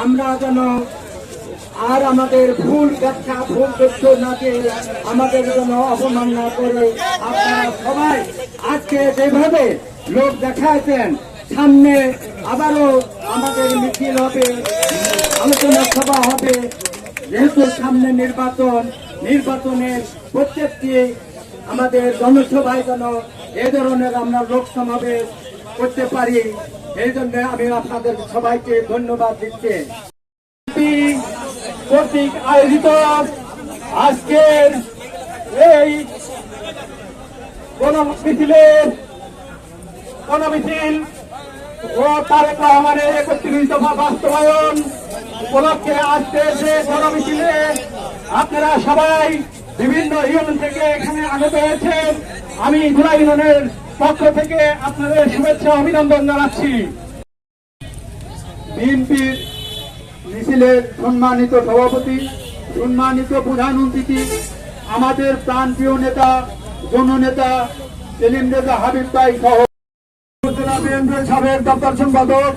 আমরা যেন আর আমাদের ভুল ব্যাখ্যা ভুল তথ্য না দিয়ে আমাদের জন্য অপমান না করে আপনারা সবাই আজকে যেভাবে লোক দেখাচ্ছেন সামনে আবারও আমাদের মিছিল হবে, আলোচনা সভা হবে। যেহেতু সামনে নির্বাচনের প্রত্যেকটি আমাদের জনসভায় যেন এ ধরনের আমরা লোক সমাবেশ করতে পারি, এই জন্য আমি আপনাদের সবাইকে ধন্যবাদ দিচ্ছি। কর্তৃক আয়োজিত আজকের এই গণমিছিল ও তারেক রহমানের ৩১ দফা বাস্তবায়ন উপলক্ষে আজকে যে গণমিছিলে আপনারা সবাই বিভিন্ন ইউনিয়ন থেকে এখানে আগত হয়েছেন। আমি ঘোড়া ইউনিয়নের পক্ষ থেকে আপনাদের শুভেচ্ছা অভিনন্দন জানাচ্ছি। বিএনপির মিছিলের সম্মানিত সভাপতি, সম্মানিত প্রধান অতিথি, আমাদের প্রাণপ্রিয় নেতা, জননেতা সেলিম রেজা হাবিব ভাই সহ বিএনপির সাবেক দপ্তর সম্পাদক